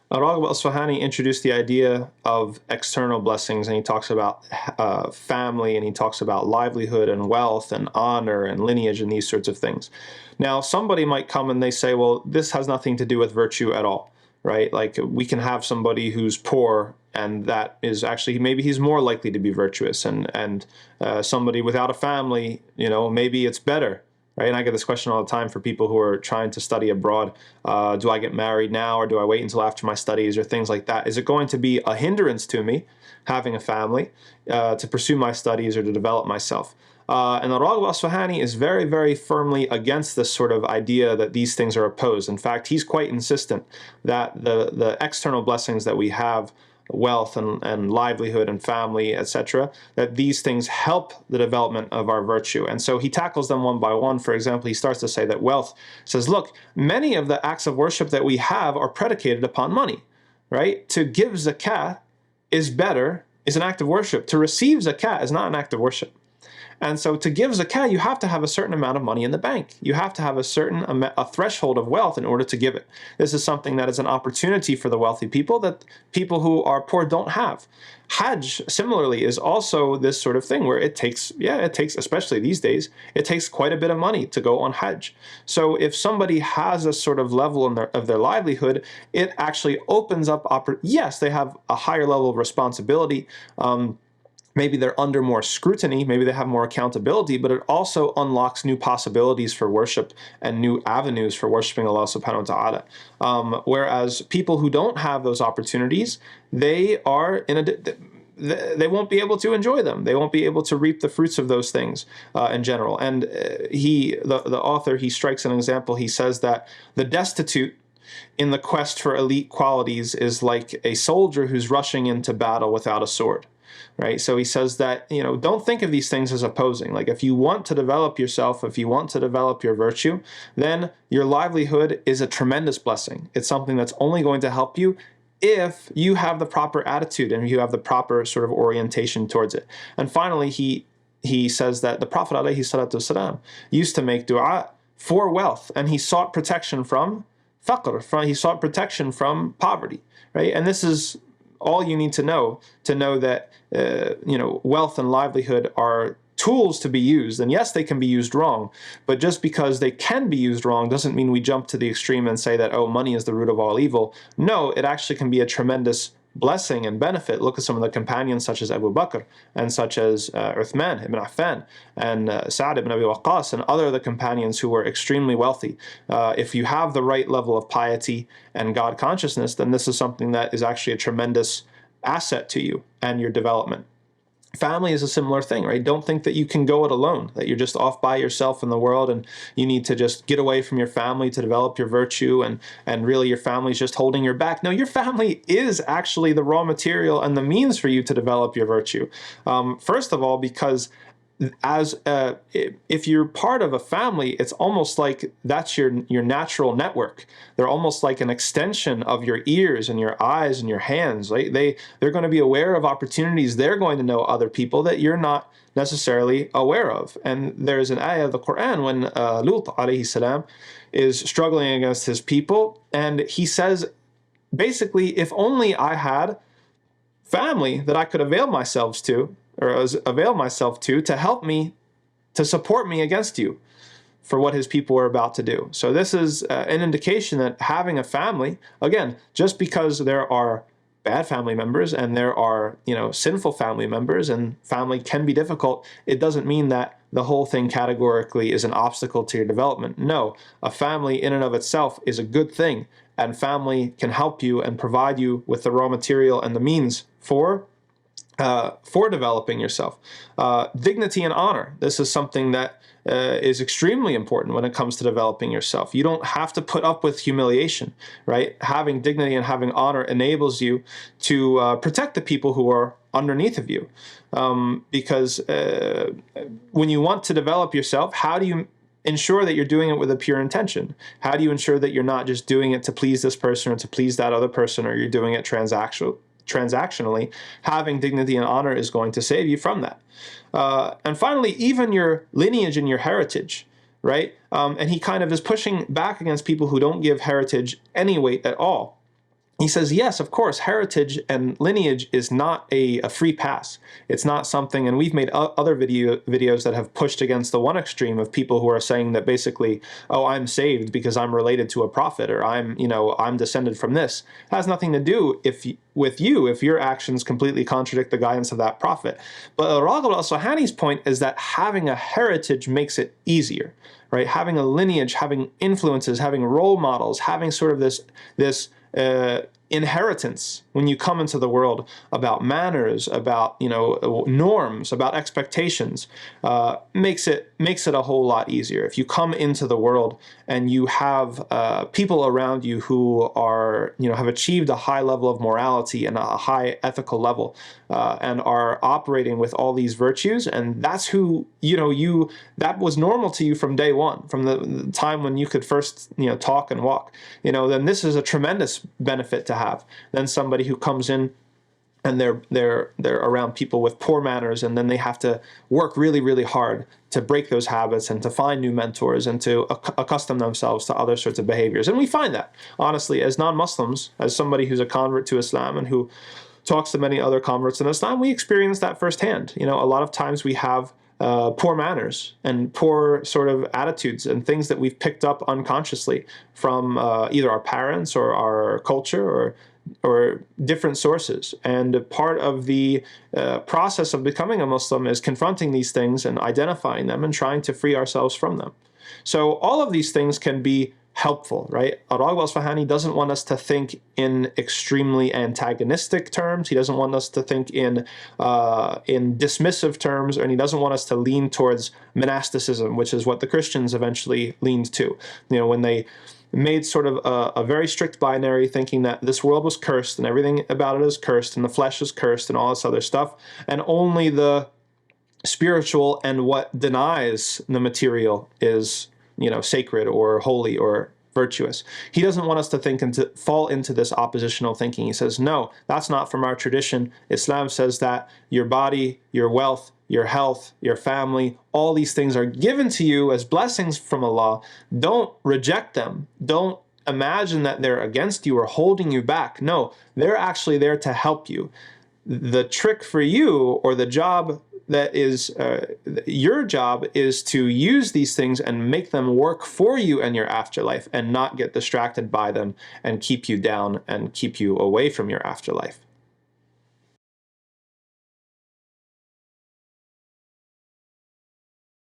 Al-Raghib al-Isfahani introduced the idea of external blessings, and he talks about family, and he talks about livelihood and wealth and honor and lineage and these sorts of things. Now, somebody might come and they say, well, this has nothing to do with virtue at all, right? Like, we can have somebody who's poor, and that is actually, maybe he's more likely to be virtuous, and somebody without a family, maybe it's better. Right? And I get this question all the time for people who are trying to study abroad. Do I get married now, or do I wait until after my studies, or things like that? Is it going to be a hindrance to me having a family to pursue my studies or to develop myself? And al-Raghib al-Isfahani is very, very firmly against this sort of idea that these things are opposed. In fact, he's quite insistent that the external blessings that we have, wealth and livelihood and family, etc., that these things help the development of our virtue. And so he tackles them one by one. For example, he starts to say that wealth says, look, many of the acts of worship that we have are predicated upon money, right? To give zakat is an act of worship. To receive zakat is not an act of worship. And so to give zakah, you have to have a certain amount of money in the bank. You have to have a threshold of wealth in order to give it. This is something that is an opportunity for the wealthy people that people who are poor don't have. Hajj, similarly, is also this sort of thing where it takes, especially these days, it takes quite a bit of money to go on Hajj. So if somebody has a sort of level of their livelihood, it actually opens up, yes, they have a higher level of responsibility. Maybe they're under more scrutiny, maybe they have more accountability, but it also unlocks new possibilities for worship and new avenues for worshiping Allah subhanahu wa ta'ala. Whereas people who don't have those opportunities, they won't be able to enjoy them. They won't be able to reap the fruits of those things in general. And the author, he strikes an example. He says that the destitute in the quest for elite qualities is like a soldier who's rushing into battle without a sword. Right? So he says that, don't think of these things as opposing. Like, if you want to develop yourself, if you want to develop your virtue, then your livelihood is a tremendous blessing. It's something that's only going to help you if you have the proper attitude and you have the proper sort of orientation towards it. And finally, he says that the Prophet ﷺ used to make dua for wealth, and he sought protection from faqr, he sought protection from poverty. Right? And this is all you need to know that wealth and livelihood are tools to be used. And yes, they can be used wrong, but just because they can be used wrong doesn't mean we jump to the extreme and say that, oh, money is the root of all evil. No, it actually can be a tremendous blessing and benefit. Look at some of the companions such as Abu Bakr and such as Uthman ibn Affan and Sa'd ibn Abi Waqqas and other of the companions who were extremely wealthy. If you have the right level of piety and God consciousness, then this is something that is actually a tremendous asset to you and your development. Family is a similar thing, right? Don't think that you can go it alone, that you're just off by yourself in the world and you need to just get away from your family to develop your virtue, and really your family's just holding your back. No, your family is actually the raw material and the means for you to develop your virtue. First of all, because if you're part of a family, it's almost like that's your natural network. They're almost like an extension of your ears and your eyes and your hands. Right? They're going to be aware of opportunities. They're going to know other people that you're not necessarily aware of. And there's an ayah of the Quran when Lut alayhi salam is struggling against his people, and he says, basically, if only I had family that I could avail myself to help me, to support me against you for what his people were about to do. So this is an indication that having a family, again, just because there are bad family members and there are, sinful family members, and family can be difficult, it doesn't mean that the whole thing categorically is an obstacle to your development. No, a family in and of itself is a good thing, and family can help you and provide you with the raw material and the means for developing yourself. Dignity and honor. This is something that is extremely important when it comes to developing yourself. You don't have to put up with humiliation, right? Having dignity and having honor enables you to protect the people who are underneath of you. Because when you want to develop yourself, how do you ensure that you're doing it with a pure intention? How do you ensure that you're not just doing it to please this person or to please that other person, or you're doing it transactionally? Having dignity and honor is going to save you from that. And finally, even your lineage and your heritage, right? And he kind of is pushing back against people who don't give heritage any weight at all. he says, yes, of course, heritage and lineage is not a free pass. It's not something, and we've made other videos that have pushed against the one extreme of people who are saying that basically, oh, I'm saved because I'm related to a prophet, or I'm descended from this. It has nothing to do with you if your actions completely contradict the guidance of that prophet. But al-Raghib al-Isfahani's point is that having a heritage makes it easier, right? Having a lineage, having influences, having role models, having sort of this inheritance when you come into the world about manners, about norms, about expectations, makes it a whole lot easier. If you come into the world and you have people around you who are have achieved a high level of morality and a high ethical level, and are operating with all these virtues, and that's who that was normal to you from day one, from the time when you could first talk and walk, then this is a tremendous benefit to have than somebody who comes in and they're around people with poor manners, and then they have to work really, really hard to break those habits and to find new mentors and to accustom themselves to other sorts of behaviors. And we find that, honestly, as non-Muslims, as somebody who's a convert to Islam and who talks to many other converts in Islam, we experience that firsthand. A lot of times we have poor manners and poor sort of attitudes and things that we've picked up unconsciously from either our parents or our culture or different sources. And part of the process of becoming a Muslim is confronting these things and identifying them and trying to free ourselves from them. So all of these things can be helpful, right? Al-Raghib al-Isfahani doesn't want us to think in extremely antagonistic terms. He doesn't want us to think in dismissive terms, and he doesn't want us to lean towards monasticism, which is what the Christians eventually leaned to. When they made sort of a very strict binary, thinking that this world was cursed and everything about it is cursed and the flesh is cursed and all this other stuff, and only the spiritual and what denies the material is sacred or holy or virtuous. He doesn't want us to fall into this oppositional thinking. He says, no, that's not from our tradition. Islam says that your body, your wealth, your health, your family, all these things are given to you as blessings from Allah. Don't reject them. Don't imagine that they're against you or holding you back. No, they're actually there to help you. The trick for you, or the job that is your job, is to use these things and make them work for you in your afterlife and not get distracted by them and keep you down and keep you away from your afterlife.